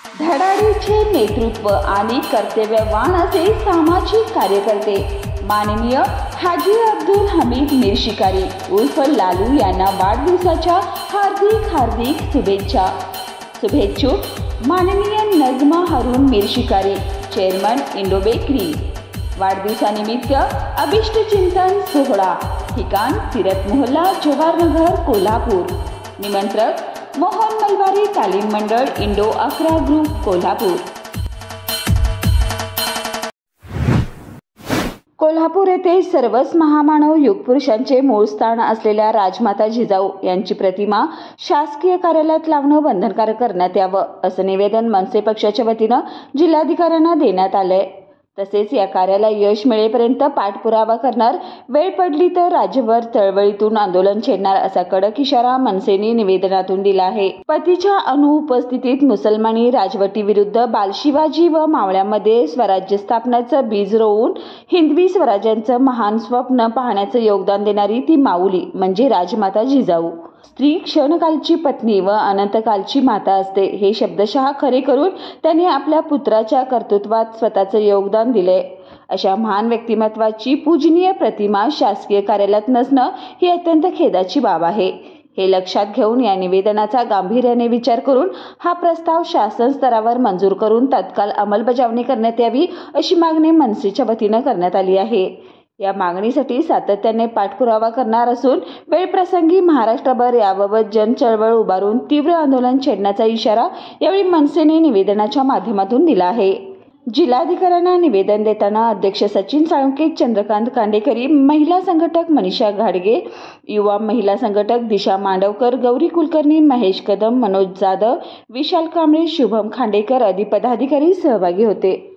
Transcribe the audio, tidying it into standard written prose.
धडाडीचे नेतृत्व आणि कर्तव्यवान असे सामाजिक कार्यकर्ते माननीय हाजी अब्दुल हमीद मिरशिकारी उर्फ लालू यांना वाढदिवसाच्या हार्दिक शुभेच्छा। शुभेच्छुक माननीय नजमा हरून मिरशिकारी चेअरमन इंडो बेकरी। वाढदिवसानिमित्त अभिष्ट चिंतन सोहळा, ठिकाण तीरथ मोहल्ला जवाहरनगर कोल्हापूर। निमंत्रक मोहन मलबारी तालीम मंडळ इंडो 11 ग्रुप कोल्हापूर। कोल्हापूर येथे सर्वच महामानव युगपुरुषांचे मूळ स्थान असलेल्या राजमाता जिजाऊ यांची प्रतिमा शासकीय कार्यालयात लावणं बंधनकारक करण्यात यावं असं निवेदन मनसे पक्षाच्या वतीनं जिल्हाधिकाऱ्यांना देण्यात आलंय। तसेच या कार्याला यश मिळेपर्यंत पाठपुरावा करणार, वेळ पडली तर राज्यभर चळवळीतून आंदोलन छेडणार असा कडक इशारा मनसेने निवेदनातून दिला आहे। पतीच्या अनुपस्थितीत मुसलमानी राजवटीविरुद्ध बालशिवाजी व मावळ्यामध्ये स्वराज्य स्थापनेचं बीज रोवून हिंदवी स्वराज्याचं महान स्वप्न पाहण्याचं योगदान देणारी ती माऊली म्हणजे राजमाता जिजाऊ। स्त्री क्षणकालची पत्नी व अनंतकालची माता असते हे शब्दशः खरे करून त्यांनी आपल्या पुत्राच्या कर्तृत्वात स्वतःचं योगदान दिले। अशा महान व्यक्तिमत्वाची पूजनीय प्रतिमा शासकीय कार्यालयात नसणं ही अत्यंत खेदाची बाब आहे। हे लक्षात घेऊन या निवेदनाचा गांभीर्याने विचार करून हा प्रस्ताव शासन स्तरावर मंजूर करून तत्काळ अंमलबजावणी करण्यात यावी अशी मागणी मनसेच्या वतीनं करण्यात आली आहे। या मागणीसाठी सातत्याने पाठपुरावा करणार असून वेळप्रसंगी महाराष्ट्रभर याबाबत जनचळवळ उभारून तीव्र आंदोलन छेडण्याचा इशारा यावेळी मनसेने निवेदनाच्या माध्यमातून दिला आहे। जिल्हाधिकाऱ्यांना निवेदन देताना अध्यक्ष सचिन साळुंके, चंद्रकांत कांडेकरी, महिला संघटक मनीषा घाडगे, युवा महिला संघटक दिशा मांडवकर, गौरी कुलकर्णी, महेश कदम, मनोज जाधव, विशाल कांबळे, शुभम खांडेकर आदी पदाधिकारी सहभागी होते।